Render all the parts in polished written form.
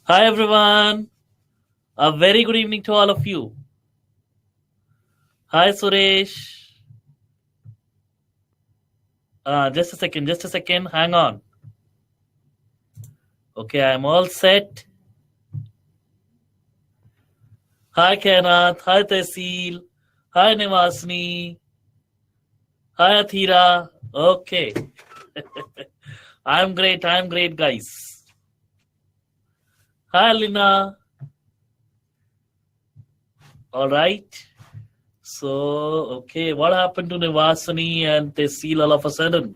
Hi everyone. A very good evening to all of you. Hi Suresh. Just a second. Hang on. Okay, I'm all set. Hi Kanath. Hi Tehsil. Hi Nivasni. Hi Athira. Okay. I'm great, guys. Hi Lina. All right. So, okay, what happened to Nivasani and Tehsil all of a sudden?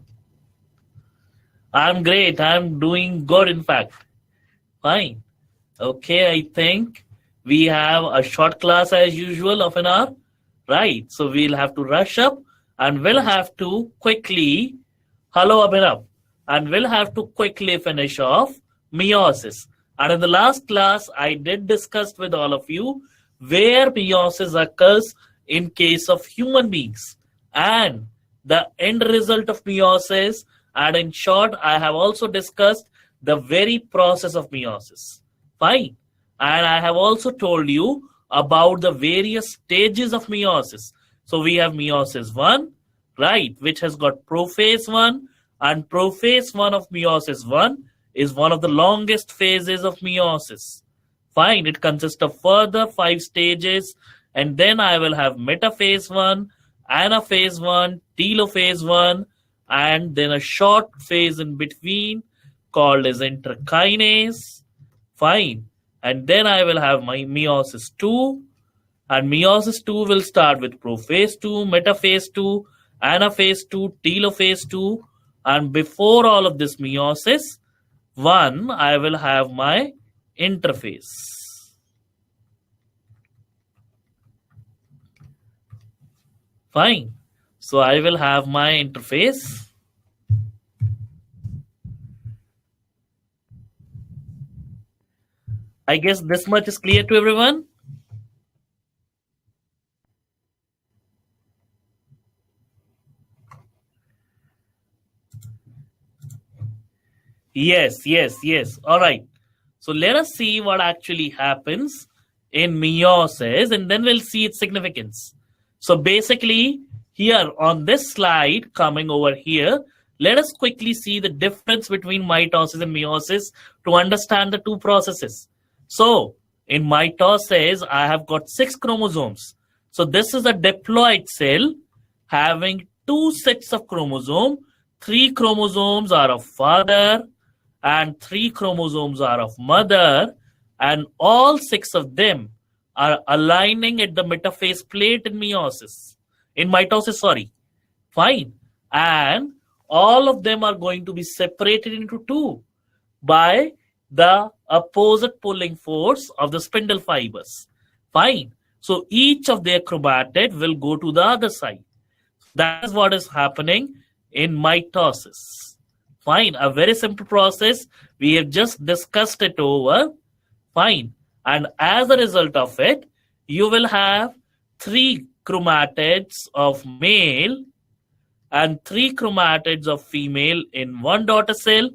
I'm great. I'm doing good, in fact. Fine. Okay, I think we have a short class as usual of an hour. Right. So we'll have to rush up and we'll have to quickly, hello Abhinav, and we'll have to quickly finish off meiosis. And in the last class, I did discuss with all of you where meiosis occurs in case of human beings and the end result of meiosis. And in short, I have also discussed the very process of meiosis. Fine. And I have also told you about the various stages of meiosis. So we have meiosis 1, right, which has got prophase 1, and prophase 1 of meiosis 1 is one of the longest phases of meiosis. Fine, it consists of further 5 stages, and then I will have metaphase 1, anaphase 1, telophase 1, and then a short phase in between called as interkinase. Fine. And then I will have my meiosis 2. And meiosis 2 will start with prophase 2, metaphase 2, anaphase 2, telophase 2. And before all of this meiosis 1, I will have my interphase. Fine. So I will have my interphase. I guess this much is clear to everyone. Yes. All right. So let us see what actually happens in meiosis and then we'll see its significance. So basically, here on this slide, coming over here, let us quickly see the difference between mitosis and meiosis to understand the two processes. So in mitosis, I have got 6 chromosomes. So this is a diploid cell having 2 sets of chromosome. 3 chromosomes are of father and 3 chromosomes are of mother, and all 6 of them are aligning at the metaphase plate in mitosis, sorry. Fine. And all of them are going to be separated into 2 by the opposite pulling force of the spindle fibers. Fine. So each of their chromatid will go to the other side. That is what is happening in mitosis. Fine. A very simple process. We have just discussed it over. Fine. And as a result of it, you will have 3 chromatids of male and 3 chromatids of female in one daughter cell,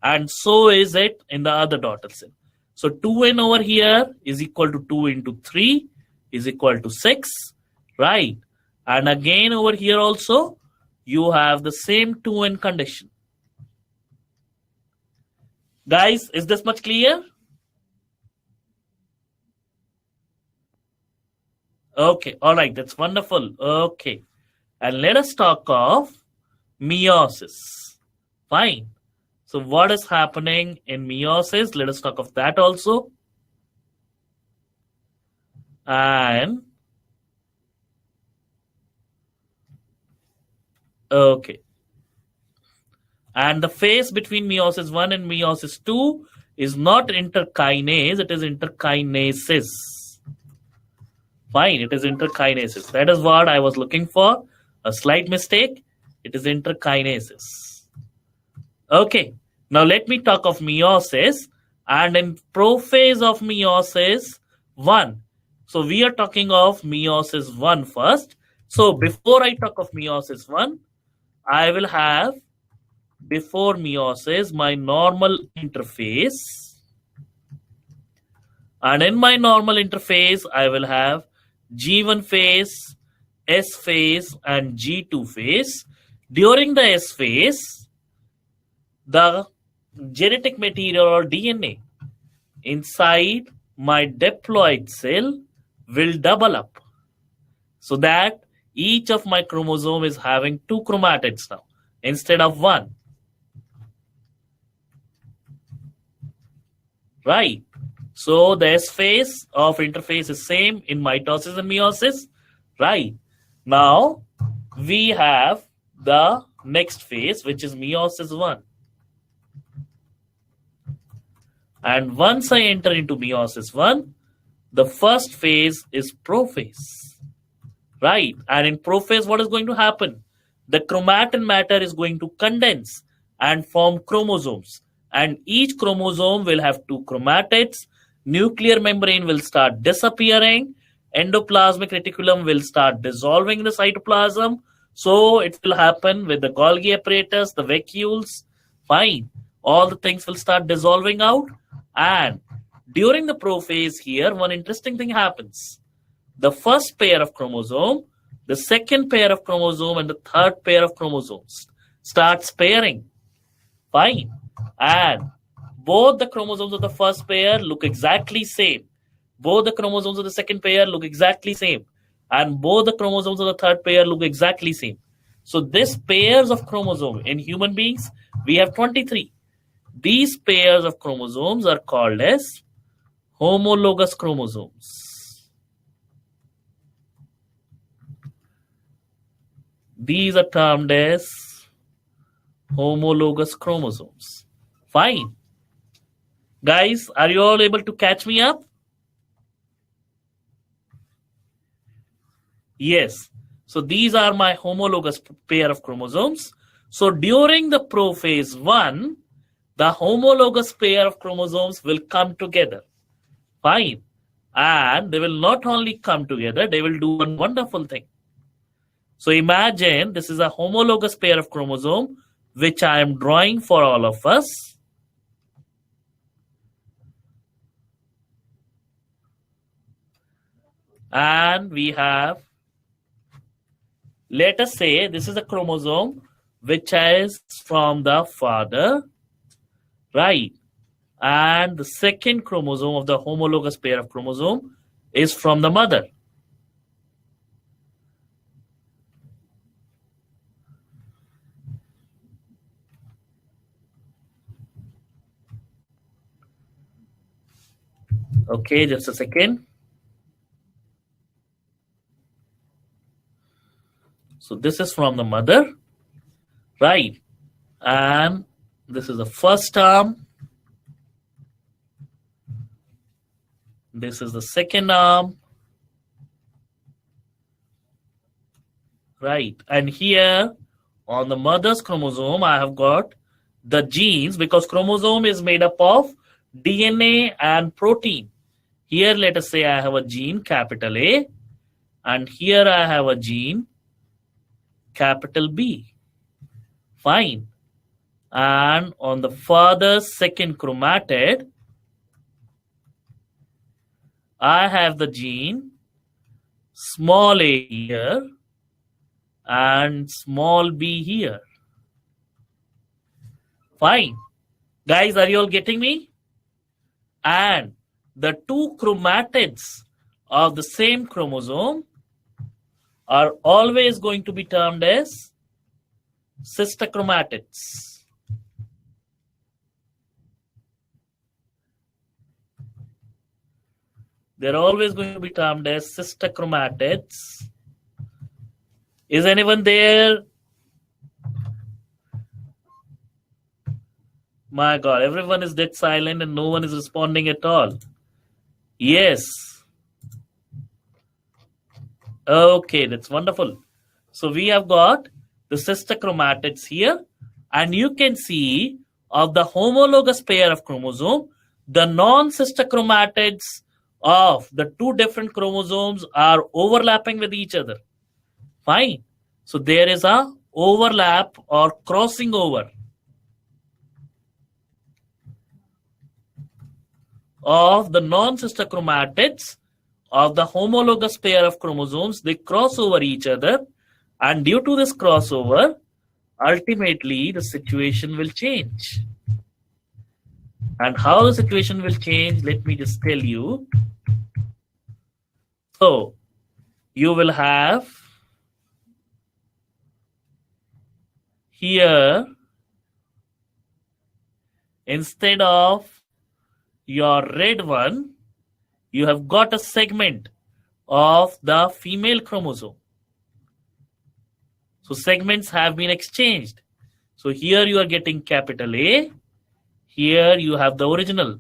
and so is it in the other daughter cell. So 2n over here is equal to 2 into 3 is equal to 6, right? And again over here also, you have the same 2n condition. Guys, is this much clear? Okay, all right, that's wonderful. Okay, and let us talk of meiosis. Fine. So what is happening in meiosis? Let us talk of that also. And okay. And the phase between meiosis 1 and meiosis 2 is not interkinase, it is interkinases. Fine, it is interkinases. That is what I was looking for. A slight mistake. It is interkinases. Okay, now let me talk of meiosis. And in prophase of meiosis 1. So we are talking of meiosis 1 first. So before I talk of meiosis 1, I will have before meiosis my normal interface, and in my normal interface I will have G1 phase, S phase and G2 phase. During the S phase, the genetic material or DNA inside my diploid cell will double up, so that each of my chromosome is having 2 chromatids now instead of 1. Right. So the S phase of interface is same in mitosis and meiosis. Right. Now we have the next phase, which is meiosis 1. And once I enter into meiosis 1, the first phase is prophase. Right. And in prophase, what is going to happen? The chromatin matter is going to condense and form chromosomes. And each chromosome will have 2 chromatids. Nuclear membrane will start disappearing. Endoplasmic reticulum will start dissolving the cytoplasm. So it will happen with the Golgi apparatus, the vacuoles. Fine. All the things will start dissolving out. And during the prophase here, one interesting thing happens. The first pair of chromosome, the second pair of chromosome, and the third pair of chromosomes starts pairing. Fine. And both the chromosomes of the first pair look exactly same. Both the chromosomes of the second pair look exactly same. And both the chromosomes of the third pair look exactly same. So this pairs of chromosomes in human beings, we have 23. These pairs of chromosomes are called as homologous chromosomes. These are termed as homologous chromosomes. Fine. Guys, are you all able to catch me up? Yes. So these are my homologous pair of chromosomes. So during the prophase 1, the homologous pair of chromosomes will come together. Fine. And they will not only come together, they will do one wonderful thing. So imagine this is a homologous pair of chromosome, which I am drawing for all of us. And we have, let us say, this is a chromosome which is from the father, right? And the second chromosome of the homologous pair of chromosome is from the mother. Okay, just a second. So this is from the mother, right? And this is the first arm. This is the second arm. Right. And here on the mother's chromosome, I have got the genes, because chromosome is made up of DNA and protein. Here, let us say I have a gene, capital A, and here I have a gene, capital B. Fine. And on the father's second chromatid, I have the gene, small a here, and small b here. Fine. Guys, are you all getting me? And the 2 chromatids of the same chromosome are always going to be termed as sister chromatids. They're always going to be termed as sister chromatids. Is anyone there? My God, everyone is dead silent and no one is responding at all. Yes. Okay, that's wonderful. So we have got the sister chromatids here, and you can see of the homologous pair of chromosome, the non-sister chromatids of the 2 different chromosomes are overlapping with each other. Fine. So there is a overlap or crossing over of the non-sister chromatids of the homologous pair of chromosomes. They cross over each other, and due to this crossover, ultimately the situation will change. And how the situation will change, let me just tell you. So you will have here, instead of your red one, you have got a segment of the female chromosome. So segments have been exchanged. So here you are getting capital A. Here you have the original,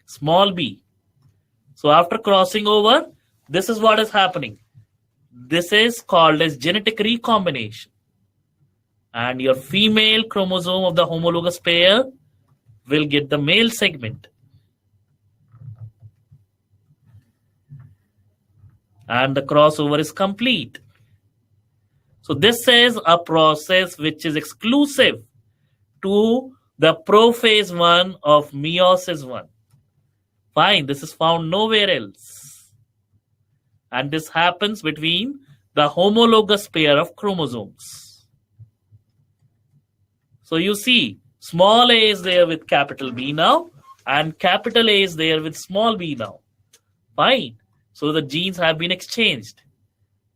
small b. So after crossing over, this is what is happening. This is called as genetic recombination. And your female chromosome of the homologous pair will get the male segment. And the crossover is complete. So this is a process which is exclusive to the prophase 1 of meiosis 1. Fine, this is found nowhere else. And this happens between the homologous pair of chromosomes. So you see, small a is there with capital B now, and capital A is there with small b now. Fine. So the genes have been exchanged.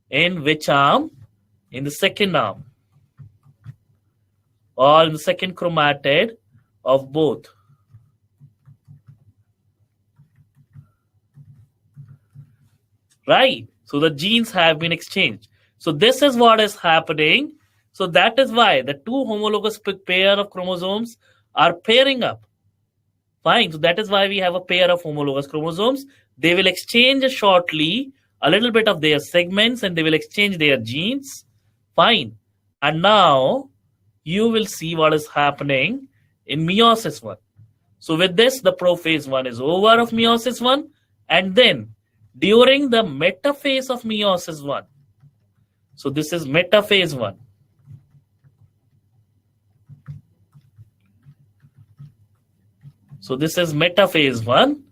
In which arm? In the second arm. Or in the second chromatid of both. Right? So the genes have been exchanged. So this is what is happening. So that is why the two homologous pair of chromosomes are pairing up. Fine. So that is why we have a pair of homologous chromosomes. They will exchange shortly a little bit of their segments and they will exchange their genes. Fine. And now you will see what is happening in meiosis 1. So with this, the prophase 1 is over of meiosis 1. And then during the metaphase of meiosis 1. So this is metaphase 1. So this is metaphase 1.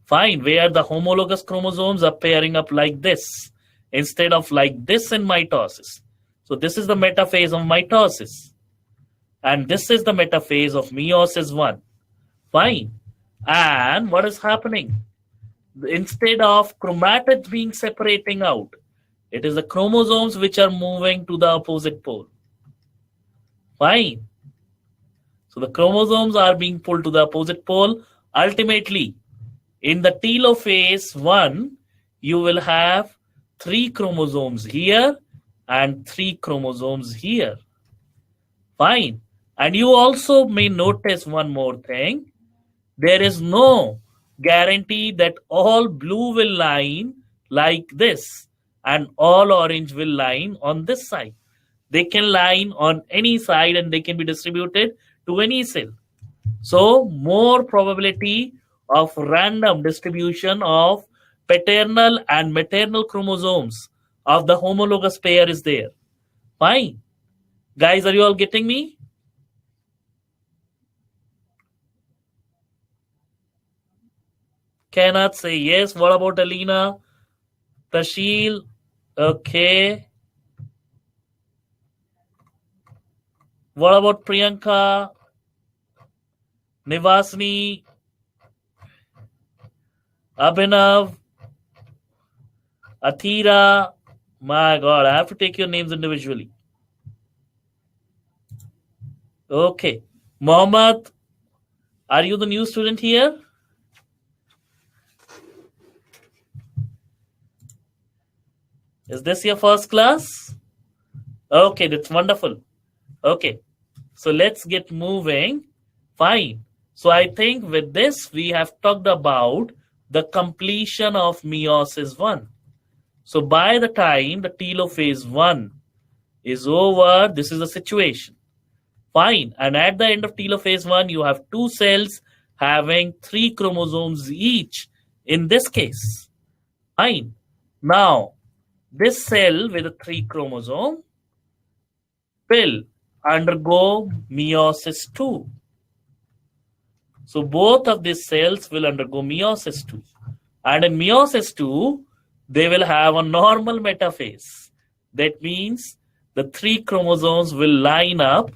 Fine, where the homologous chromosomes are pairing up like this instead of like this in mitosis. So this is the metaphase of mitosis. And this is the metaphase of meiosis 1. Fine. And what is happening? Instead of chromatids being separating out, it is the chromosomes which are moving to the opposite pole. Fine. So the chromosomes are being pulled to the opposite pole. Ultimately, in the telophase 1, you will have 3 chromosomes here and 3 chromosomes here. Fine. And you also may notice one more thing. There is no guarantee that all blue will line like this and all orange will line on this side. They can line on any side and they can be distributed to any cell. So more probability of random distribution of paternal and maternal chromosomes of the homologous pair is there. Fine. Guys, are you all getting me? Cannot say yes. What about Alina? Tashil? Okay. What about Priyanka? Nivasni? Abhinav? Athira? My God, I have to take your names individually. Okay. Mohammed, are you the new student here? Is this your first class? Okay, that's wonderful. Okay, so let's get moving. Fine. So I think with this, we have talked about the completion of meiosis 1. So by the time the telophase 1 is over, this is the situation. Fine. And at the end of telophase 1, you have 2 cells having 3 chromosomes each in this case. Fine. Now, this cell with the 3 chromosome will undergo meiosis 2. So both of these cells will undergo meiosis 2. And in meiosis 2, they will have a normal metaphase. That means the 3 chromosomes will line up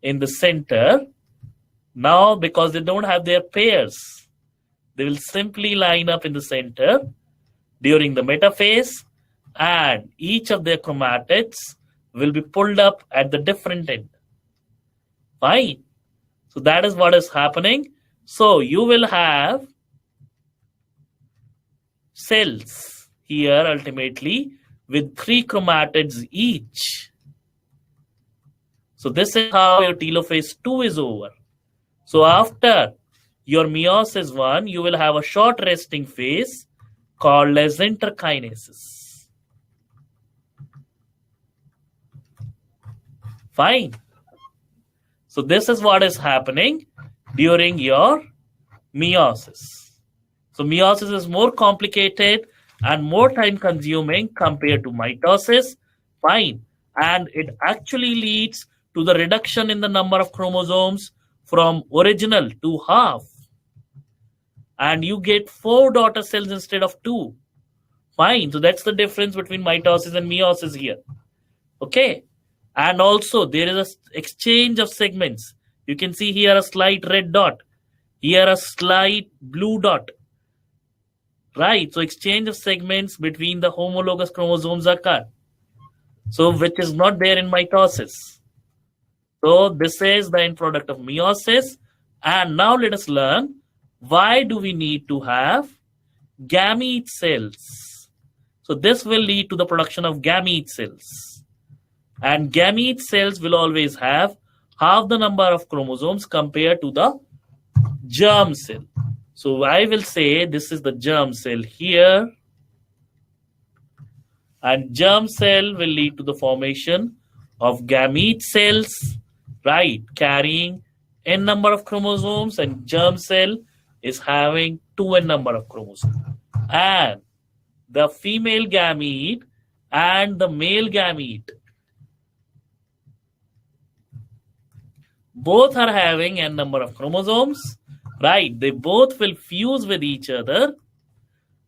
in the center. Now, because they don't have their pairs, they will simply line up in the center during the metaphase, and each of their chromatids will be pulled up at the different end. Fine. So that is what is happening. So you will have cells here ultimately with 3 chromatids each. So this is how your telophase 2 is over. So after your meiosis 1, you will have a short resting phase called as interkinesis. Fine. So this is what is happening during your meiosis. So meiosis is more complicated and more time consuming compared to mitosis. Fine. And it actually leads to the reduction in the number of chromosomes from original to half. And you get 4 daughter cells instead of 2. Fine. So that's the difference between mitosis and meiosis here. Okay. And also there is an exchange of segments. You can see here a slight red dot. Here a slight blue dot. Right. So exchange of segments between the homologous chromosomes occur. So which is not there in mitosis. So this is the end product of meiosis. And now let us learn, why do we need to have gamete cells? So this will lead to the production of gamete cells. And gamete cells will always have half the number of chromosomes compared to the germ cell. So I will say this is the germ cell here. And germ cell will lead to the formation of gamete cells, right, carrying n number of chromosomes, and germ cell is having 2n number of chromosomes. And the female gamete and the male gamete both are having n number of chromosomes, right? They both will fuse with each other,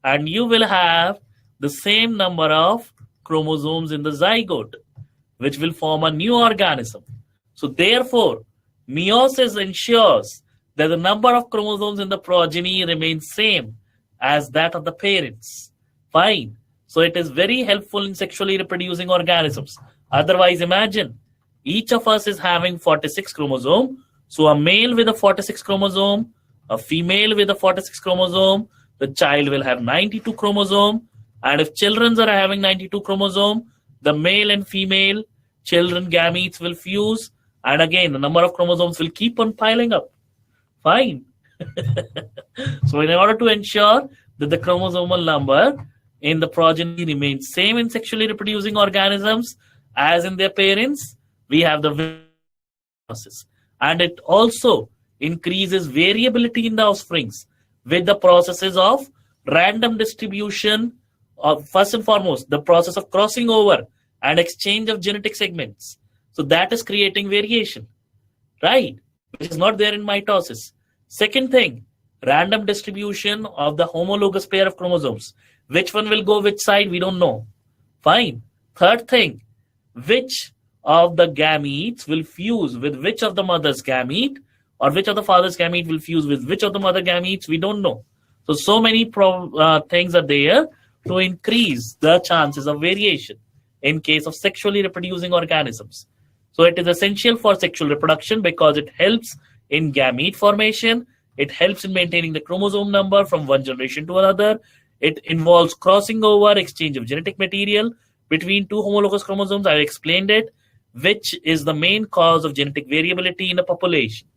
and you will have the same number of chromosomes in the zygote, which will form a new organism. So therefore, meiosis ensures that the number of chromosomes in the progeny remains same as that of the parents. Fine. So it is very helpful in sexually reproducing organisms. Otherwise, imagine each of us is having 46 chromosome. So a male with a 46 chromosome, a female with a 46 chromosome, the child will have 92 chromosome. And if children are having 92 chromosome, the male and female children gametes will fuse. And again, the number of chromosomes will keep on piling up. Fine. So in order to ensure that the chromosomal number in the progeny remains same in sexually reproducing organisms as in their parents, we have the process. And it also increases variability in the offsprings with the processes of random distribution of, first and foremost, the process of crossing over and exchange of genetic segments. So that is creating variation, right? Which is not there in mitosis. Second thing, random distribution of the homologous pair of chromosomes. Which one will go which side, we don't know. Fine. Third thing, which of the gametes will fuse with which of the mother's gamete, or which of the father's gamete will fuse with which of the mother gametes, we don't know. So many things are there to increase the chances of variation in case of sexually reproducing organisms. So it is essential for sexual reproduction because it helps in gamete formation. It helps in maintaining the chromosome number from one generation to another. It involves crossing over, exchange of genetic material between two homologous chromosomes. I explained it, which is the main cause of genetic variability in a population.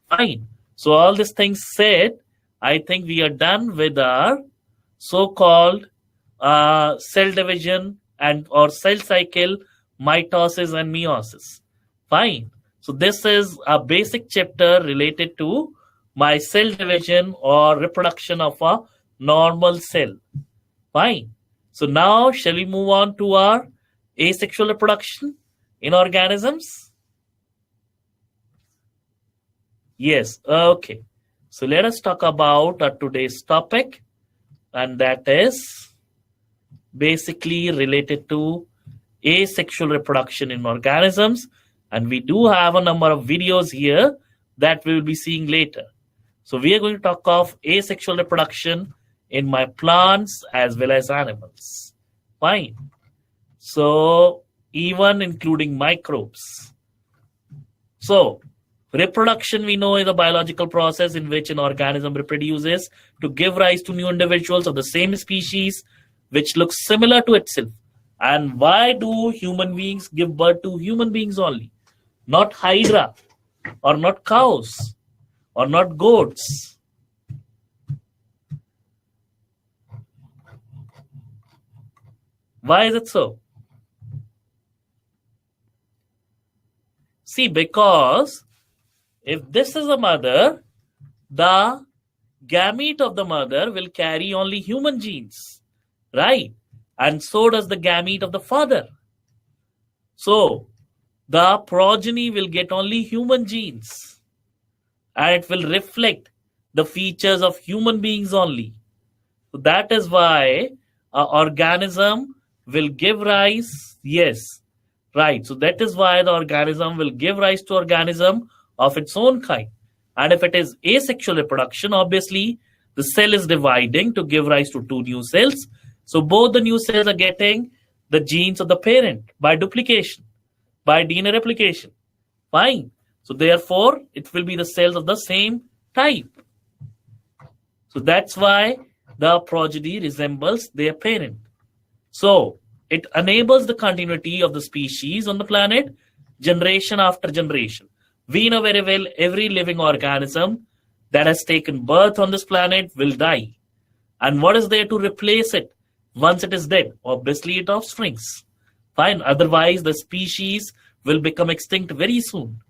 Fine. So all these things said, I think we are done with our so-called cell division and or cell cycle, mitosis and meiosis. Fine. So this is a basic chapter related to my cell division or reproduction of a normal cell. Fine. So now shall we move on to our asexual reproduction? in organisms? Yes, okay. So let us talk about today's topic, and that is basically related to asexual reproduction in organisms. And we do have a number of videos here that we will be seeing later. So we are going to talk of asexual reproduction in my plants as well as animals. Fine. So even including microbes. So reproduction, we know, is a biological process in which an organism reproduces to give rise to new individuals of the same species which look similar to itself. And why do human beings give birth to human beings only? Not hydra, or not cows, or not goats. Why is it so? See, because if this is a mother, the gamete of the mother will carry only human genes, right? And so does the gamete of the father. So the progeny will get only human genes, and it will reflect the features of human beings only. So that is why an organism will give rise, yes, right. So that is why the organism will give rise to organism of its own kind. And if it is asexual reproduction, obviously the cell is dividing to give rise to two new cells. So both the new cells are getting the genes of the parent by duplication, by DNA replication. Fine. So therefore, it will be the cells of the same type. So that's why the progeny resembles their parent. So it enables the continuity of the species on the planet, generation after generation. We know very well every living organism that has taken birth on this planet will die. And what is there to replace it once it is dead? Obviously, it offsprings. Fine. Otherwise, the species will become extinct very soon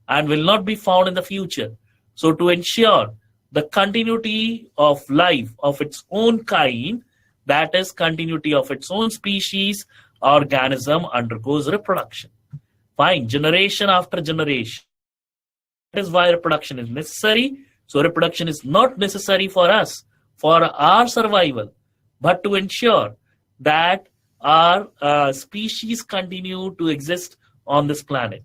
and will not be found in the future. So to ensure the continuity of life of its own kind, that is continuity of its own species, organism undergoes reproduction. Fine, generation after generation. That is why reproduction is necessary. So reproduction is not necessary for us, for our survival, but to ensure that our species continue to exist on this planet.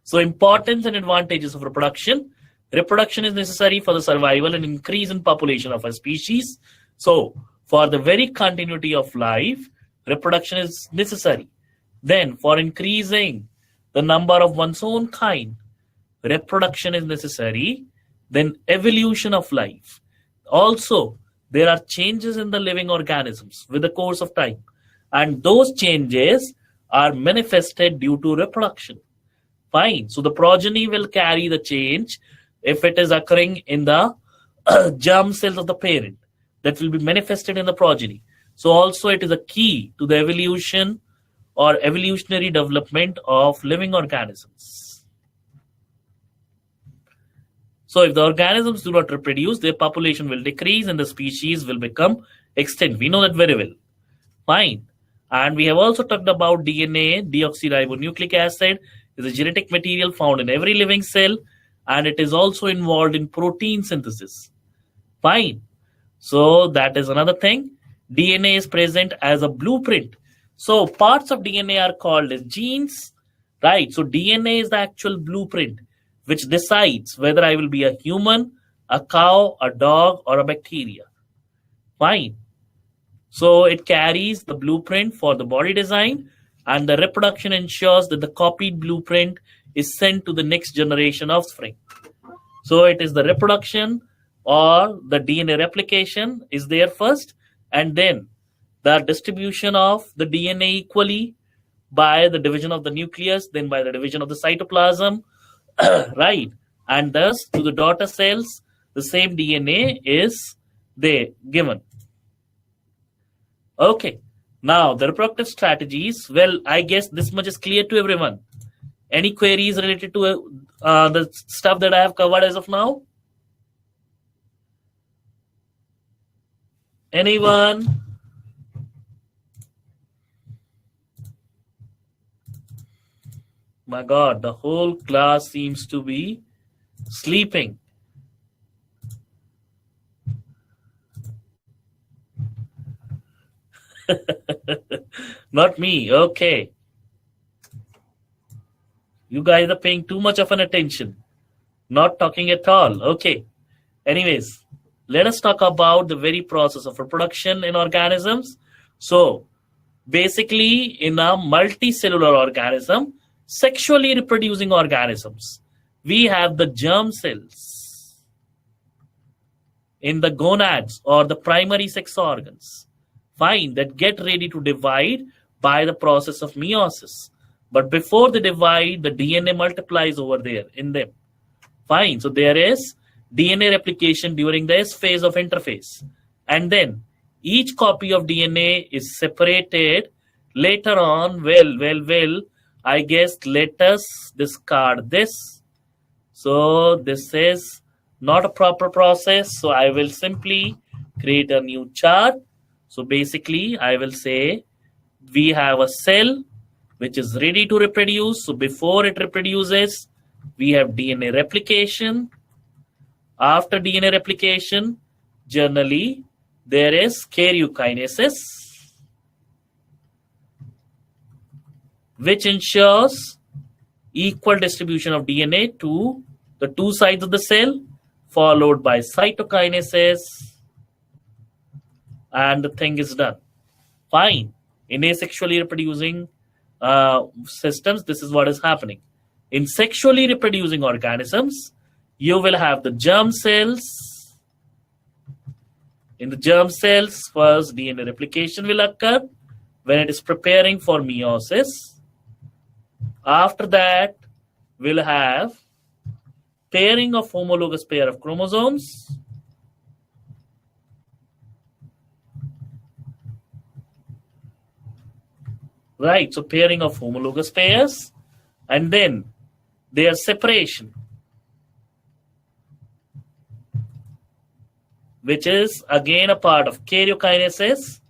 So importance and advantages of reproduction. Reproduction is necessary for the survival and increase in population of a species. So for the very continuity of life, reproduction is necessary. Then for increasing the number of one's own kind, reproduction is necessary. Then evolution of life. Also, there are changes in the living organisms with the course of time. And those changes are manifested due to reproduction. Fine. So the progeny will carry the change if it is occurring in the germ cells of the parent. That will be manifested in the progeny. So also it is a key to the evolution or evolutionary development of living organisms. So if the organisms do not reproduce, their population will decrease and the species will become extinct. We know that very well. Fine. And we have also talked about DNA, deoxyribonucleic acid, is a genetic material found in every living cell, and it is also involved in protein synthesis. Fine. So that is another thing. DNA is present as a blueprint. So parts of DNA are called as genes, right? So DNA is the actual blueprint which decides whether I will be a human, a cow, a dog, or a bacteria. Fine. So it carries the blueprint for the body design, and the reproduction ensures that the copied blueprint is sent to the next generation of offspring. So it is the reproduction or the DNA replication is there first, and then the distribution of the DNA equally by the division of the nucleus, then by the division of the cytoplasm, right? And thus to the daughter cells, the same DNA is there given. Okay. Now, the reproductive strategies, well, I guess this much is clear to everyone. Any queries related to the stuff that I have covered as of now? Anyone? My God, the whole class seems to be sleeping. Not me. Okay. You guys are paying too much of an attention. Not talking at all. Okay. Anyways, let us talk about the very process of reproduction in organisms. So, basically, in a multicellular organism, sexually reproducing organisms, we have the germ cells in the gonads or the primary sex organs. Fine, that get ready to divide by the process of meiosis. But before they divide, the DNA multiplies over there in them. Fine, so there is DNA replication during the S phase of interphase. And then each copy of DNA is separated later on. Well, I guess let us discard this. So this is not a proper process. So I will simply create a new chart. So basically, I will say we have a cell which is ready to reproduce. So before it reproduces, we have DNA replication. After DNA replication, generally, there is karyokinesis, which ensures equal distribution of DNA to the two sides of the cell, followed by cytokinesis, and the thing is done. Fine. In asexually reproducing systems, this is what is happening. In sexually reproducing organisms, you will have the germ cells. In the germ cells, first DNA replication will occur when it is preparing for meiosis. After that, we'll have pairing of homologous pair of chromosomes. Right, so pairing of homologous pairs, and then their separation, which is again a part of karyokinesis.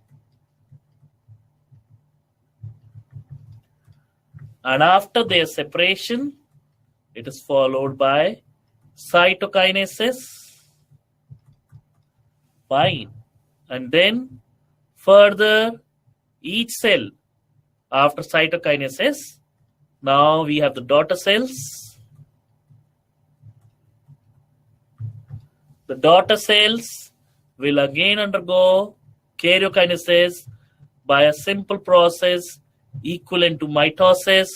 And after their separation, it is followed by cytokinesis. Fine. And then further, each cell after cytokinesis, now we have the daughter cells. The daughter cells will again undergo karyokinesis by a simple process equivalent to mitosis,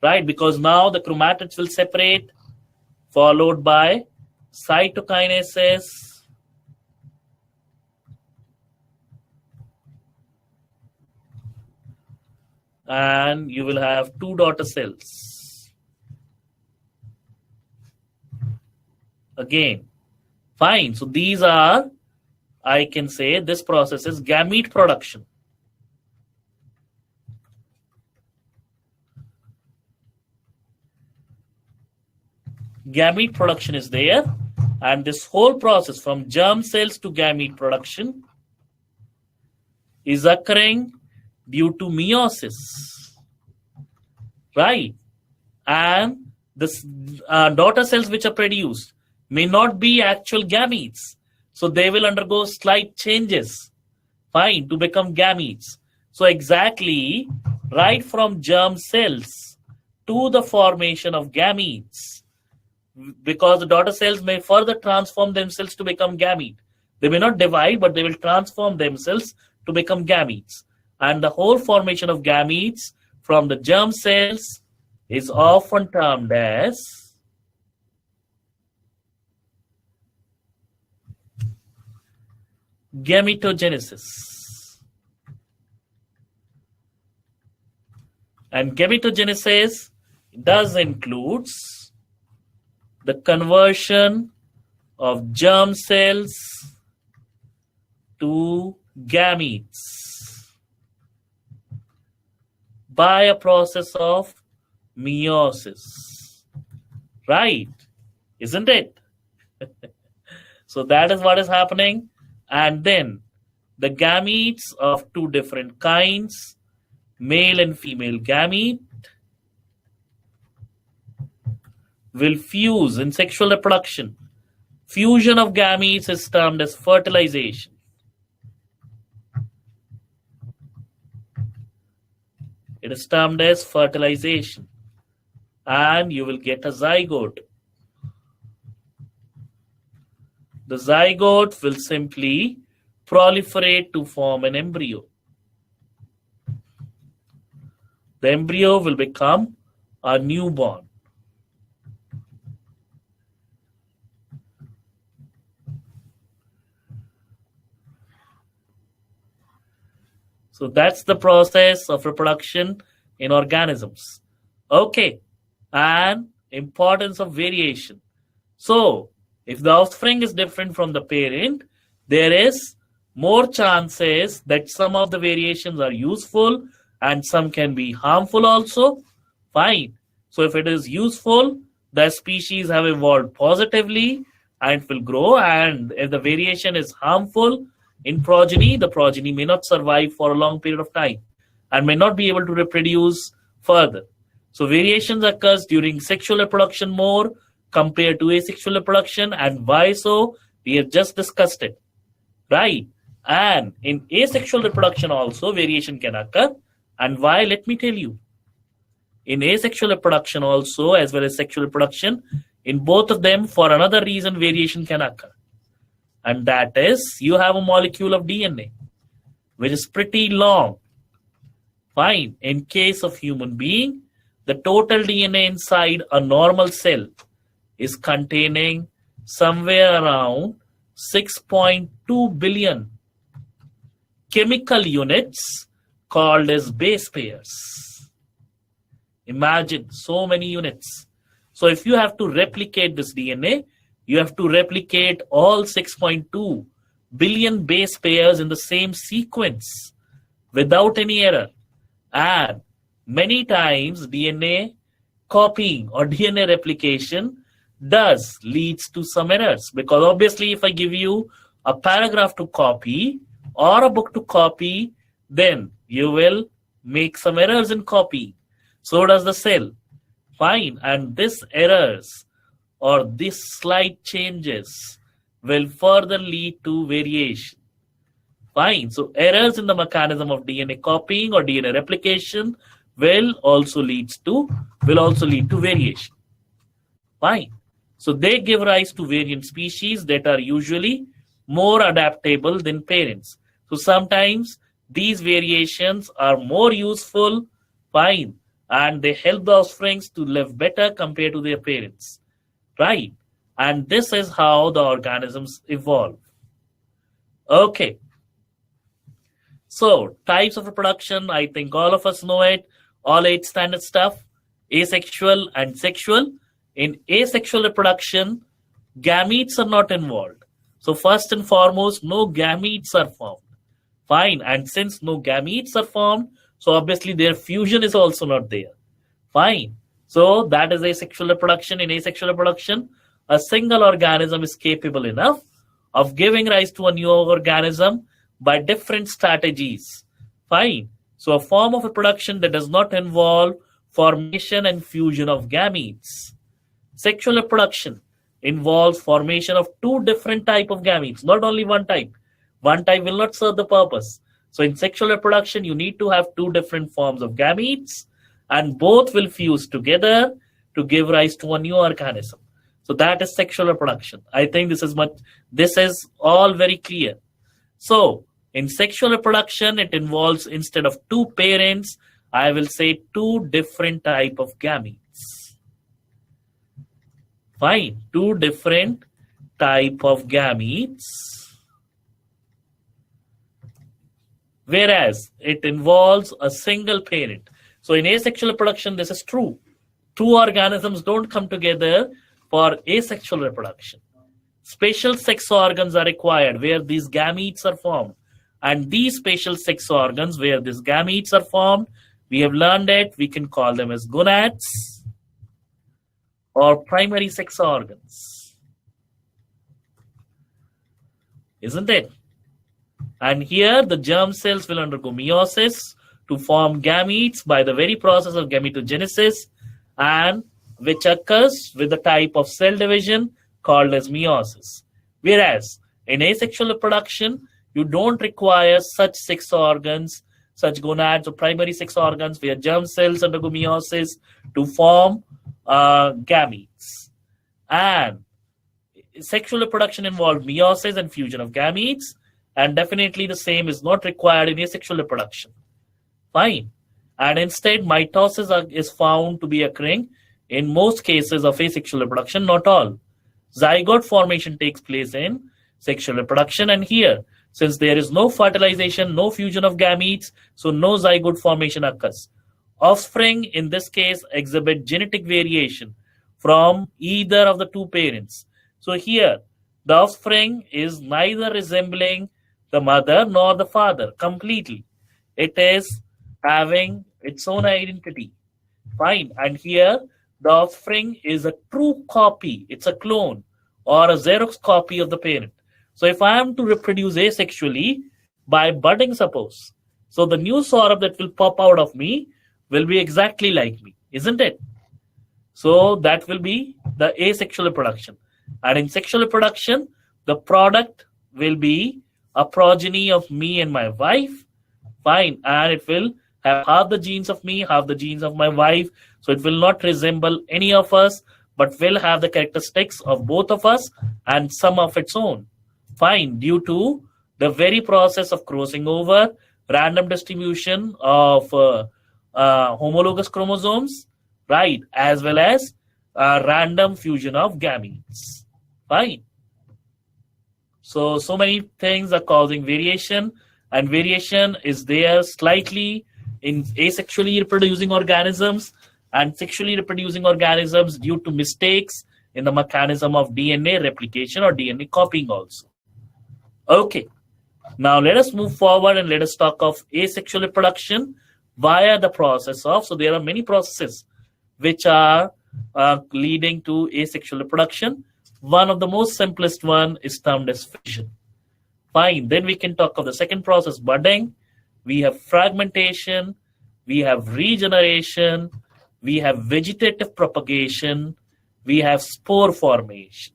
right? Because now the chromatids will separate, followed by cytokinesis. And you will have two daughter cells. Again, fine. So these are, I can say, this process is gamete production. Gamete production is there, and this whole process from germ cells to gamete production is occurring due to meiosis, right? And this daughter cells which are produced may not be actual gametes, so they will undergo slight changes, fine, to become gametes. So exactly right from germ cells to the formation of gametes, because the daughter cells may further transform themselves to become gamete. They may not divide, but they will transform themselves to become gametes. And the whole formation of gametes from the germ cells is often termed as gametogenesis. And gametogenesis does includes the conversion of germ cells to gametes by a process of meiosis, right? Isn't it? So that is what is happening. And then the gametes of two different kinds, male and female gamete, will fuse in sexual reproduction. Fusion of gametes is termed as fertilization. It is termed as fertilization. And you will get a zygote. The zygote will simply proliferate to form an embryo. The embryo will become a newborn. So that's the process of reproduction in organisms. Okay, and importance of variation. So, if the offspring is different from the parent, there is more chances that some of the variations are useful and some can be harmful also. Fine. So if it is useful, the species have evolved positively and will grow. And if the variation is harmful in progeny, the progeny may not survive for a long period of time and may not be able to reproduce further. So variations occurs during sexual reproduction more compared to asexual reproduction. And why so? We have just discussed it. Right. And in asexual reproduction also variation can occur. And why? Let me tell you. In asexual reproduction also, as well as sexual reproduction, in both of them, for another reason, variation can occur. And that is, you have a molecule of DNA, which is pretty long. Fine. In case of human being, the total DNA inside a normal cell is containing somewhere around 6.2 billion chemical units called as base pairs. Imagine so many units. So if you have to replicate this DNA, you have to replicate all 6.2 billion base pairs in the same sequence without any error. And many times DNA copying or DNA replication does leads to some errors, because obviously if I give you a paragraph to copy or a book to copy, then you will make some errors in copy. So does the cell. Fine. And these errors or these slight changes will further lead to variation. Fine. So errors in the mechanism of DNA copying or DNA replication will also lead to variation. Fine. So they give rise to variant species that are usually more adaptable than parents. So sometimes these variations are more useful, fine, and they help the offspring to live better compared to their parents, right? And this is how the organisms evolve. Okay. So types of reproduction, I think all of us know it, all 8 standard stuff, asexual and sexual. In asexual reproduction, gametes are not involved. So first and foremost, no gametes are formed. Fine. And since no gametes are formed, so obviously their fusion is also not there. Fine. So that is asexual reproduction. In asexual reproduction, a single organism is capable enough of giving rise to a new organism by different strategies. Fine. So a form of reproduction that does not involve formation and fusion of gametes. Sexual reproduction involves formation of 2 different types of gametes, not only one type. One type will not serve the purpose. So in sexual reproduction, you need to have 2 different forms of gametes, and both will fuse together to give rise to a new organism. So that is sexual reproduction. I think this is all very clear. So in sexual reproduction, it involves, instead of 2 parents, I will say 2 different type of gametes. Fine, 2 different type of gametes. Whereas it involves a single parent. So in asexual reproduction, this is true. 2 organisms don't come together for asexual reproduction. Special sex organs are required where these gametes are formed. And these special sex organs where these gametes are formed, we have learned that we can call them as gonads or primary sex organs. Isn't it? And here the germ cells will undergo meiosis to form gametes by the very process of gametogenesis, and which occurs with the type of cell division called as meiosis. Whereas in asexual reproduction, you don't require such 6 organs, such gonads or primary 6 organs where germ cells undergo meiosis to form gametes. And sexual reproduction involves meiosis and fusion of gametes, and definitely the same is not required in asexual reproduction. Fine. And instead, mitosis is found to be occurring in most cases of asexual reproduction, not all. Zygote formation takes place in sexual reproduction, and here, since there is no fertilization, no fusion of gametes, so no zygote formation occurs. Offspring, in this case, exhibit genetic variation from either of the two parents. So here, the offspring is neither resembling the mother nor the father completely. It is having its own identity. Fine. And here, the offspring is a true copy. It's a clone or a Xerox copy of the parent. So if I am to reproduce asexually by budding, suppose, so the new sorb that will pop out of me will be exactly like me, isn't it? So that will be the asexual reproduction. And in sexual reproduction, the product will be a progeny of me and my wife. Fine. And it will have half the genes of me, half the genes of my wife. So it will not resemble any of us, but will have the characteristics of both of us and some of its own. Fine. Due to the very process of crossing over, random distribution of homologous chromosomes, right, as well as random fusion of gametes. Fine. So many things are causing variation, and variation is there slightly in asexually reproducing organisms and sexually reproducing organisms due to mistakes in the mechanism of DNA replication or DNA copying also. Okay. Now let us move forward and let us talk of asexual reproduction via the process of, so there are many processes which are leading to asexual reproduction. One of the most simplest one is termed as fission. Fine. Then we can talk of the second process, budding. We have fragmentation. We have regeneration. We have vegetative propagation. We have spore formation.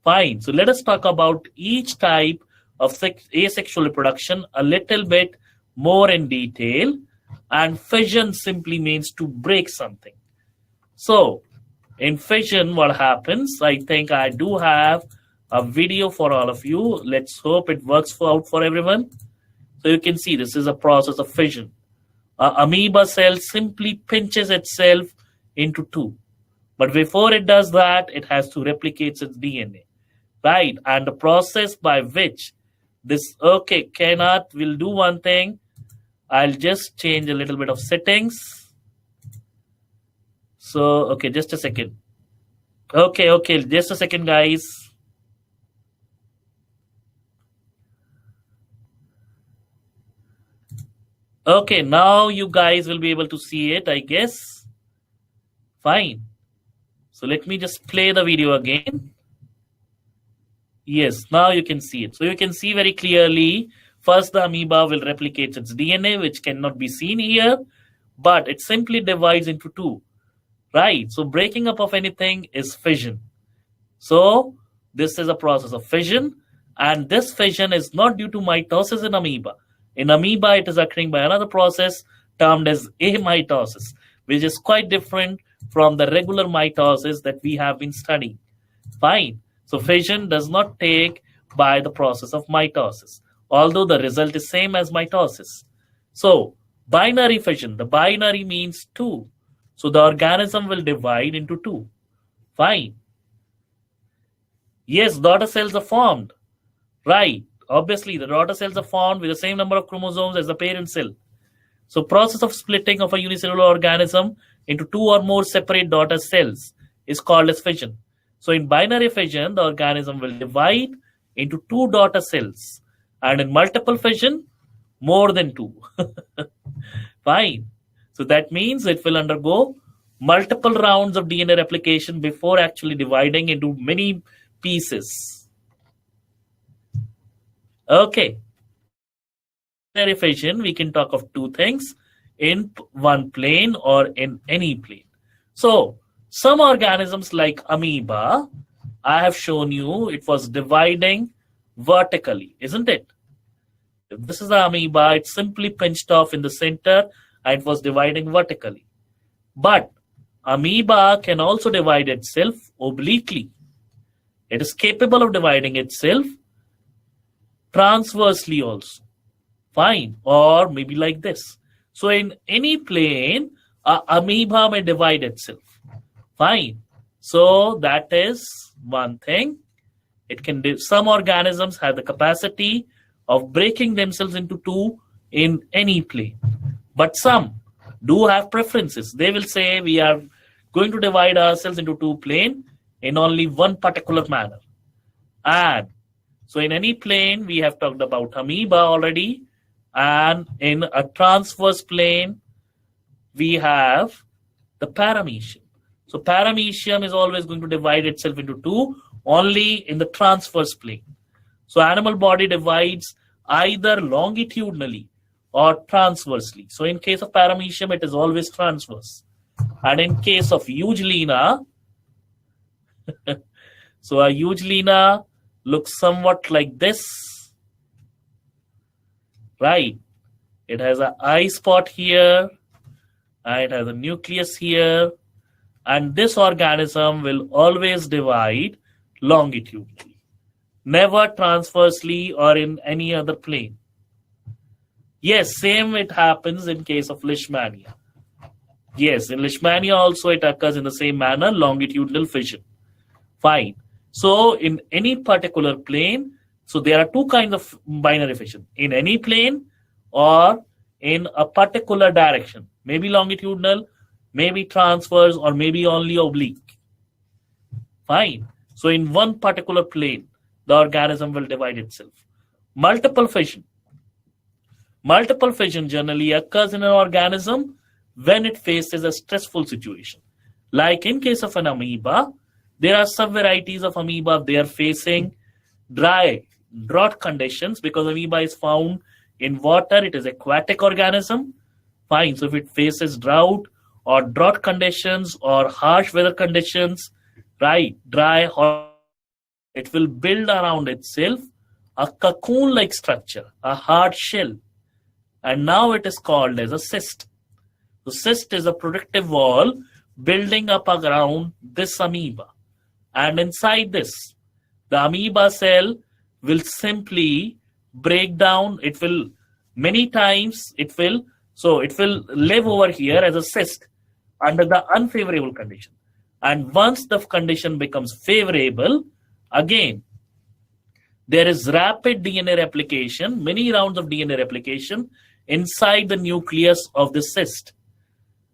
Fine. So let us talk about each type of asexual reproduction a little bit more in detail. And fission simply means to break something. So in fission, what happens? I think I do have a video for all of you. Let's hope it works out for everyone. So you can see this is a process of fission. Amoeba cell simply pinches itself into two. But before it does that, it has to replicate its DNA. Right? And the process by which this, okay, we'll do one thing. I'll just change a little bit of settings. So, okay, just a second. Okay, just a second, guys. Okay, now you guys will be able to see it, I guess. Fine. So let me just play the video again. Yes, now you can see it. So you can see very clearly, first the amoeba will replicate its DNA, which cannot be seen here, but it simply divides into two. Right, so breaking up of anything is fission. So this is a process of fission, and this fission is not due to mitosis in amoeba. In amoeba, it is occurring by another process termed as amitosis, which is quite different from the regular mitosis that we have been studying. Fine. So fission does not take by the process of mitosis, although the result is same as mitosis. So binary fission, the binary means two. So the organism will divide into two. Fine. Yes, daughter cells are formed. Right. Obviously, the daughter cells are formed with the same number of chromosomes as the parent cell. So process of splitting of a unicellular organism into two or more separate daughter cells is called as fission. So in binary fission, the organism will divide into two daughter cells. And in multiple fission, more than two. Fine. So that means it will undergo multiple rounds of DNA replication before actually dividing into many pieces. Okay. Binary fission, we can talk of two things in one plane or in any plane. So Some organisms like amoeba, I have shown you it was dividing vertically, isn't it? If this is the amoeba, it simply pinched off in the center and it was dividing vertically. But amoeba can also divide itself obliquely. It is capable of dividing itself transversely also. Fine. Or maybe like this. So in any plane, amoeba may divide itself. Fine. So that is one thing. It can do. Some organisms have the capacity of breaking themselves into two in any plane. But some do have preferences. They will say we are going to divide ourselves into two planes in only one particular manner. And so in any plane, we have talked about amoeba already. And in a transverse plane, we have the paramecium. So paramecium is always going to divide itself into two only in the transverse plane. So animal body divides either longitudinally or transversely. So in case of paramecium, it is always transverse. And in case of Euglena, so a Euglena looks somewhat like this, right? It has an eye spot here, and it has a nucleus here, and this organism will always divide longitudinally, never transversely or in any other plane. Yes, same it happens in case of Leishmania. Yes, in Leishmania also it occurs in the same manner, longitudinal fission. Fine. So in any particular plane, so there are two kinds of binary fission. In any plane or in a particular direction. Maybe longitudinal, maybe transverse, or maybe only oblique. Fine. So in one particular plane, the organism will divide itself. Multiple fission. Multiple fission generally occurs in an organism when it faces a stressful situation. Like in case of an amoeba, there are some varieties of amoeba, they are facing drought conditions because amoeba is found in water. It is aquatic organism. Fine. So if it faces drought or drought conditions or harsh weather conditions, right, dry, hot, it will build around itself a cocoon-like structure, a hard shell. And now it is called as a cyst. The cyst is a protective wall building up around this amoeba. And inside this, the amoeba cell will simply break down. It will, many times, it will live over here as a cyst under the unfavorable condition. And once the condition becomes favorable, again, there is rapid DNA replication, many rounds of DNA replication inside the nucleus of the cyst.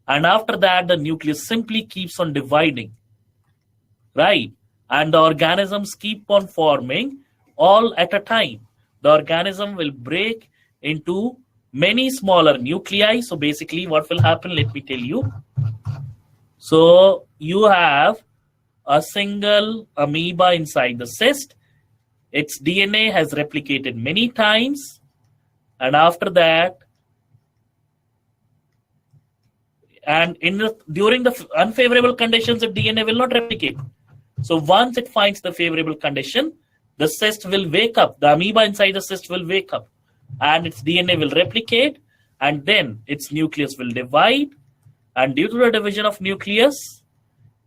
And after that, the nucleus simply keeps on dividing, right? And the organisms keep on forming all at a time. The organism will break into many smaller nuclei. So basically what will happen, let me tell you. So you have a single amoeba inside the cyst. Its DNA has replicated many times. And after that, and during the unfavorable conditions, the DNA will not replicate. So once it finds the favorable condition, the cyst will wake up. The amoeba inside the cyst will wake up. And its DNA will replicate. And then its nucleus will divide. And due to the division of nucleus,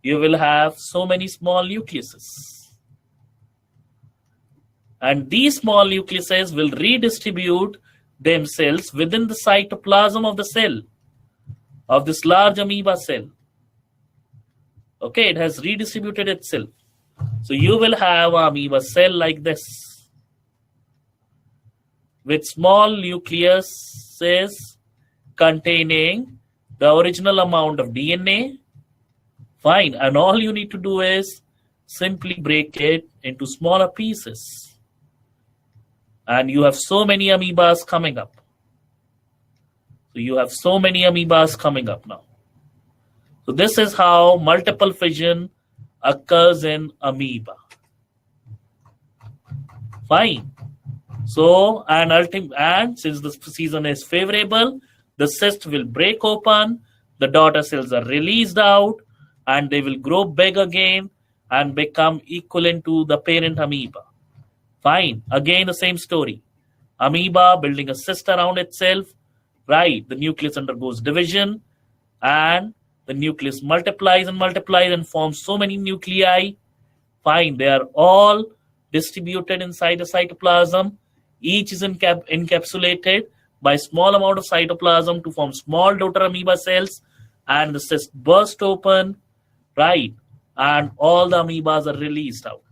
you will have so many small nucleuses. And these small nucleuses will redistribute themselves within the cytoplasm of the cell, of this large amoeba cell. Okay, it has redistributed itself. So you will have an amoeba cell like this, with small nucleuses containing the original amount of DNA. Fine. And all you need to do is simply break it into smaller pieces. And you have so many amoebas coming up. So you have so many amoebas coming up now. So this is how multiple fission occurs in amoeba. Fine. So, and since the season is favorable, the cyst will break open, the daughter cells are released out, and they will grow big again and become equivalent to the parent amoeba. Fine. Again, the same story. Amoeba building a cyst around itself, right? The nucleus undergoes division and the nucleus multiplies and forms so many nuclei. Fine. They are all distributed inside the cytoplasm. Each is encapsulated by small amount of cytoplasm to form small daughter amoeba cells, and the cyst burst open, right? And all the amoebas are released out.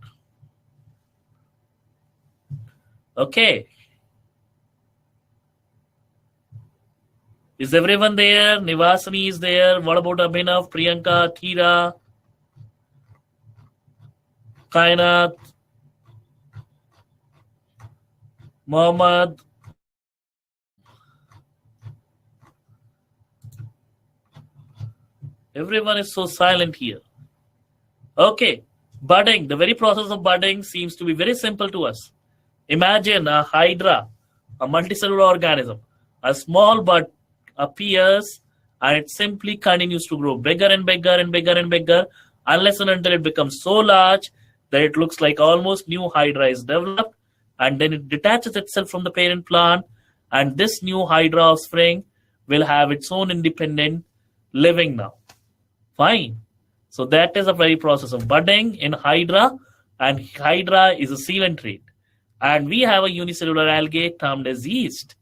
Okay. Is everyone there? Nivasani is there. What about Abhinav, Priyanka, Thira, Kainat, Mohammed? Everyone is so silent here. Okay. Budding. The very process of budding seems to be very simple to us. Imagine a hydra, a multicellular organism. A small bud appears and it simply continues to grow bigger and bigger and bigger and bigger unless and until it becomes so large that it looks like almost new hydra is developed, and then it detaches itself from the parent plant, and this new hydra offspring will have its own independent living now. Fine. So that is a very process of budding in hydra, and hydra is a coelenterates. And we have a unicellular algae termed as yeast.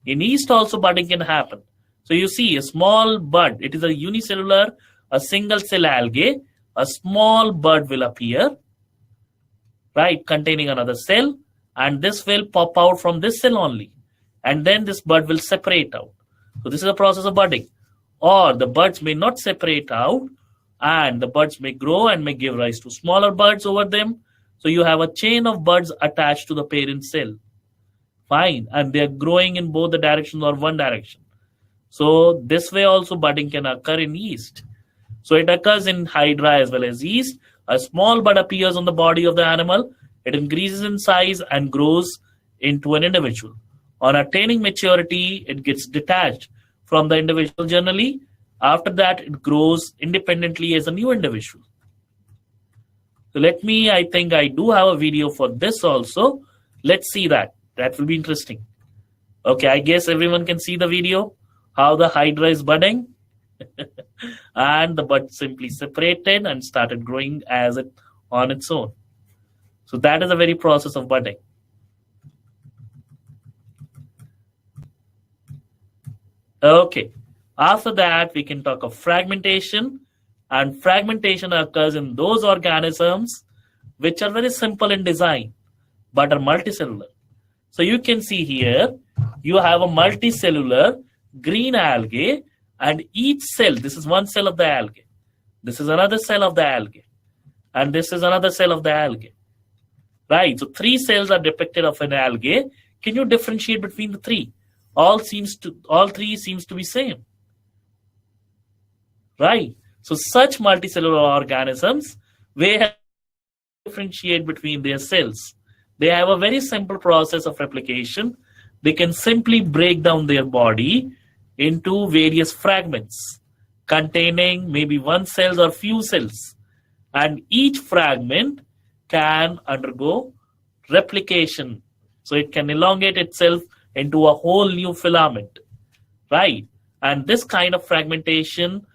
In yeast also budding can happen. So you see a small bud, it is a unicellular, a single cell algae, a small bud will appear, right, containing another cell, and this will pop out from this cell only. And then this bud will separate out. So this is a process of budding. Or the buds may not separate out, and the buds may grow and may give rise to smaller buds over them. So you have a chain of buds attached to the parent cell. Fine. And they are growing in both the directions or one direction. So this way also budding can occur in yeast. So it occurs in hydra as well as yeast. A small bud appears on the body of the animal. It increases in size and grows into an individual. On attaining maturity, it gets detached from the individual generally. After that, it grows independently as a new individual. So I think I do have a video for this also. Let's see that. That will be interesting. Okay, I guess everyone can see the video, how the hydra is budding. And the bud simply separated and started growing as it on its own. So that is a very process of budding. Okay, after that we can talk of fragmentation. And fragmentation occurs in those organisms which are very simple in design but are multicellular. So you can see here, you have a multicellular green algae, and each cell, this is one cell of the algae, this is another cell of the algae, and this is another cell of the algae. Right, so three cells are depicted of an algae. Can you differentiate between the three? All three seems to be same. Right. So such multicellular organisms, they have to differentiate between their cells. They have a very simple process of replication. They can simply break down their body into various fragments containing maybe one cell or few cells. And each fragment can undergo replication. So it can elongate itself into a whole new filament. Right. And this kind of fragmentation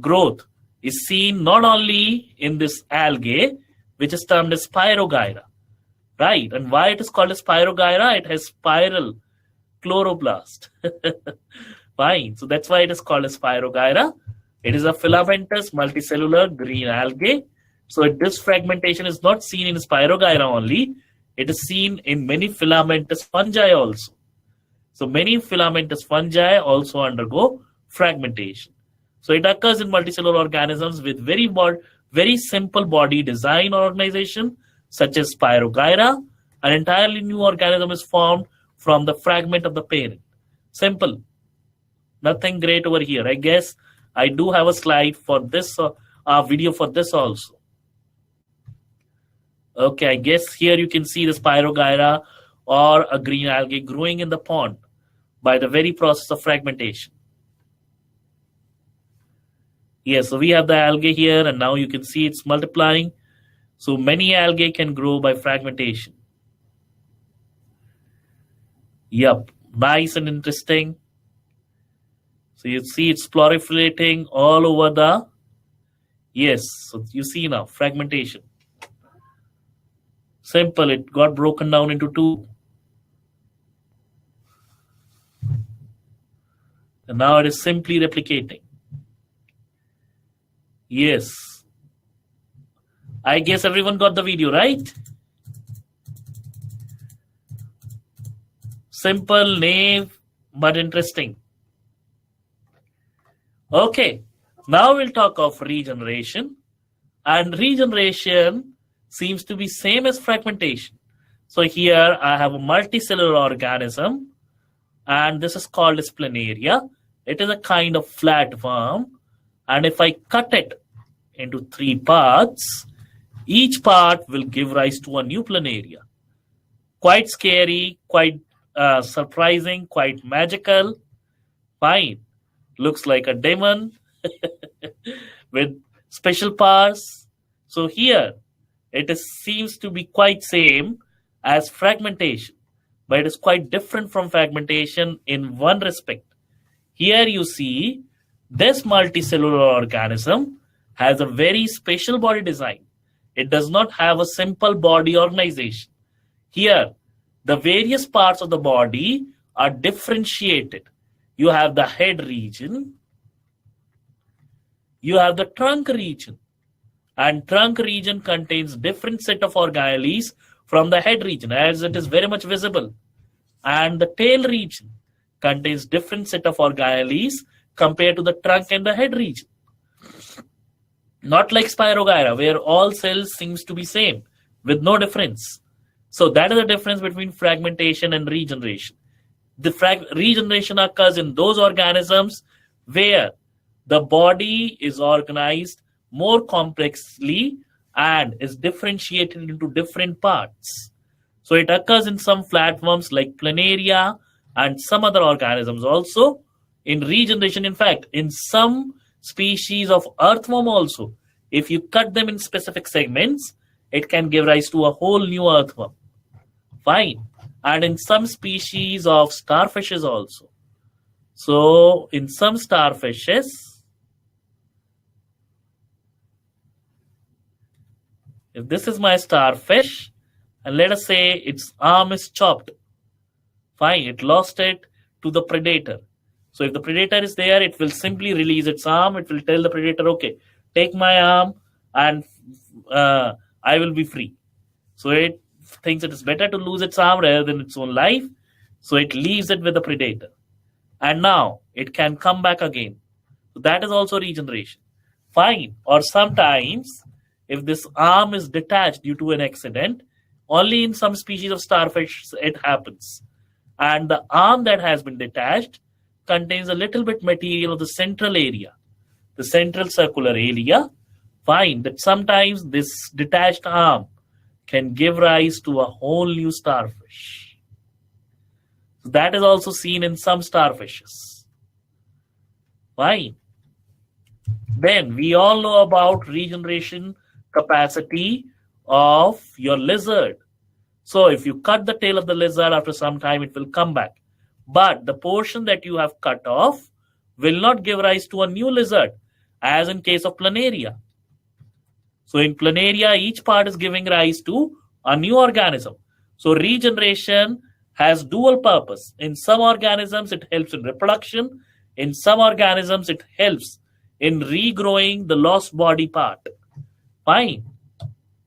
growth is seen not only in this algae, which is termed as Spirogyra, right? And why it is called as Spirogyra? It has spiral chloroplast. Fine. So that's why it is called as Spirogyra. It is a filamentous multicellular green algae. So this fragmentation is not seen in Spirogyra only. It is seen in many filamentous fungi also. So many filamentous fungi also undergo fragmentation. So it occurs in multicellular organisms with very simple body design or organization, such as Spirogyra. An entirely new organism is formed from the fragment of the parent. Simple. Nothing great over here. I guess I do have a slide for this, video for this also. Okay, I guess here you can see the Spirogyra or a green algae growing in the pond by the very process of fragmentation. Yes, so we have the algae here, and now you can see it's multiplying. So many algae can grow by fragmentation. Yep, nice and interesting. So you see it's proliferating all over the, yes, so you see now, fragmentation. Simple, it got broken down into two. And now it is simply replicating. Yes. I guess everyone got the video, right? Simple, naive, but interesting. Okay, now we'll talk of regeneration. And regeneration seems to be same as fragmentation. So here I have a multicellular organism, and this is called as planaria. It is a kind of flatworm, and if I cut it into 3 parts, each part will give rise to a new planaria. Quite scary, quite surprising, quite magical. Fine. Looks like a demon with special powers. So here, seems to be quite same as fragmentation, but it is quite different from fragmentation in one respect. Here you see this multicellular organism has a very special body design. It does not have a simple body organization. Here, the various parts of the body are differentiated. You have the head region, you have the trunk region, and trunk region contains different set of organelles from the head region, as it is very much visible. And the tail region contains different set of organelles compared to the trunk and the head region. Not like Spirogyra, where all cells seems to be same with no difference. So that is the difference between fragmentation and regeneration. The regeneration occurs in those organisms where the body is organized more complexly and is differentiated into different parts. So it occurs in some flatworms like planaria and some other organisms also. In regeneration, in fact, in some species of earthworm also, if you cut them in specific segments, it can give rise to a whole new earthworm. Fine. And in some species of starfishes also. So in some starfishes, if this is my starfish, and let us say its arm is chopped, fine, it lost it to the predator. So if the predator is there, it will simply release its arm. It will tell the predator, okay, take my arm and I will be free. So it thinks it is better to lose its arm rather than its own life. So it leaves it with the predator. And now it can come back again. So that is also regeneration. Fine. Or sometimes if this arm is detached due to an accident, only in some species of starfish it happens. And the arm that has been detached contains a little bit material of the central area, the central circular area. Fine, that sometimes this detached arm can give rise to a whole new starfish. So that is also seen in some starfishes. Fine. Then we all know about regeneration capacity of your lizard. So if you cut the tail of the lizard, after some time it will come back. But the portion that you have cut off will not give rise to a new lizard, as in case of planaria. So in planaria, each part is giving rise to a new organism. So regeneration has dual purpose. In some organisms, it helps in reproduction. In some organisms, it helps in regrowing the lost body part. Fine.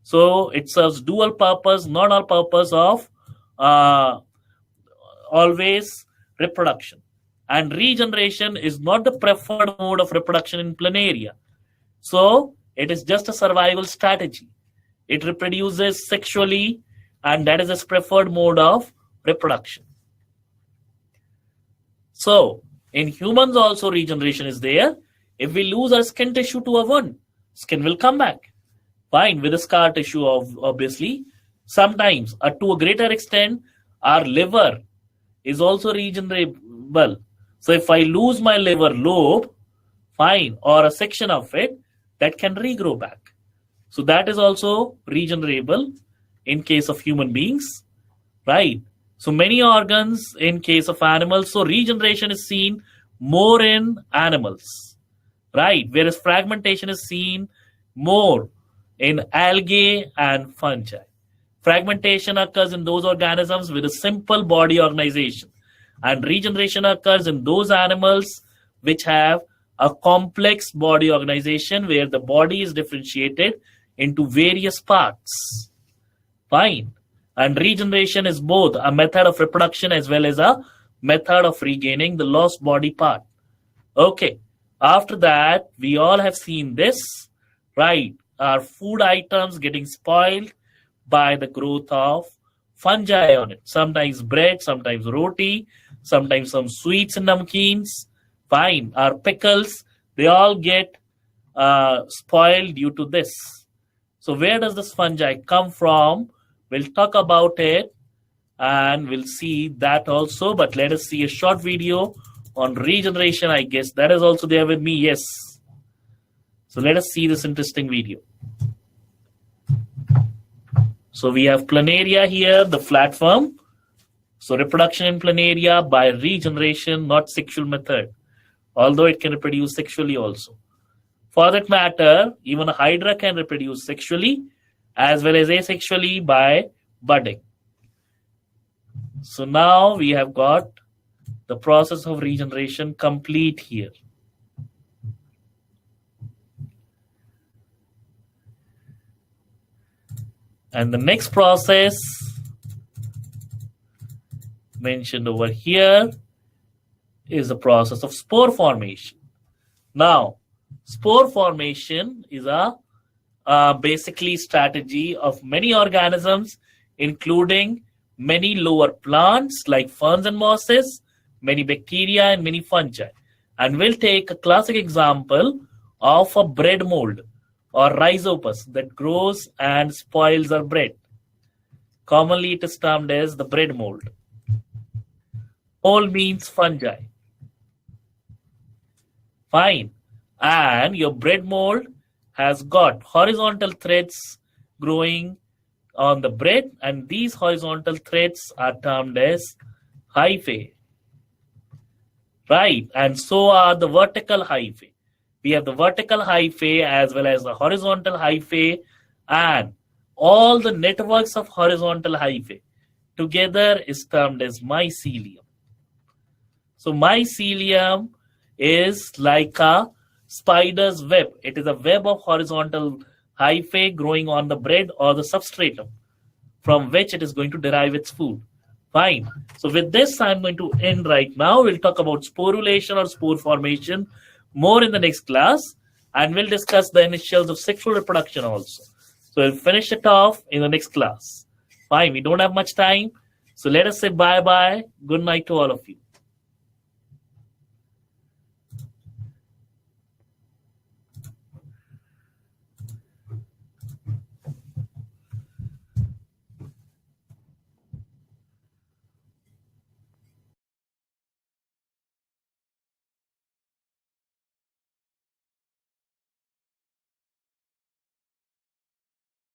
So it serves dual purpose, not all purpose of always reproduction. And regeneration is not the preferred mode of reproduction in planaria. So it is just a survival strategy. It reproduces sexually, and that is its preferred mode of reproduction. So in humans also regeneration is there. If we lose our skin tissue to a wound, skin will come back. Fine, with the scar tissue, obviously. Sometimes, to a greater extent, our liver is also regenerable. So if I lose my liver lobe, fine, or a section of it that can regrow back. So that is also regenerable in case of human beings, right? So many organs in case of animals. So regeneration is seen more in animals, right? Whereas fragmentation is seen more in algae and fungi. Fragmentation occurs in those organisms with a simple body organization, and regeneration occurs in those animals which have a complex body organization where the body is differentiated into various parts. Fine. And regeneration is both a method of reproduction as well as a method of regaining the lost body part. Okay. After that, we all have seen this, right? Our food items getting spoiled by the growth of fungi on it. Sometimes bread, sometimes roti, sometimes some sweets and namkeens. Fine. Our pickles, they all get spoiled due to this. So where does this fungi come from? We'll talk about it and we'll see that also. But let us see a short video on regeneration, I guess. That is also there with me. Yes. So let us see this interesting video. So we have planaria here, the flatworm. So reproduction in planaria by regeneration, not sexual method. Although it can reproduce sexually also. For that matter, even a hydra can reproduce sexually as well as asexually by budding. So now we have got the process of regeneration complete here. And the next process mentioned over here is the process of spore formation. Now, spore formation is a basically strategy of many organisms, including many lower plants like ferns and mosses, many bacteria, and many fungi. And we'll take a classic example of a bread mold or rhizopus that grows and spoils our bread. Commonly, it is termed as the bread mold. Mold means fungi. Fine. And your bread mold has got horizontal threads growing on the bread, and these horizontal threads are termed as hyphae. Right, and so are the vertical hyphae. We have the vertical hyphae as well as the horizontal hyphae, and all the networks of horizontal hyphae together is termed as mycelium. So mycelium is like a spider's web. It is a web of horizontal hyphae growing on the bread or the substratum from which it is going to derive its food. Fine. So with this, I'm going to end right now. We'll talk about sporulation or spore formation more in the next class, and we'll discuss the initials of sexual reproduction also. So we'll finish it off in the next class. Fine. We don't have much time. So let us say bye-bye. Good night to all of you.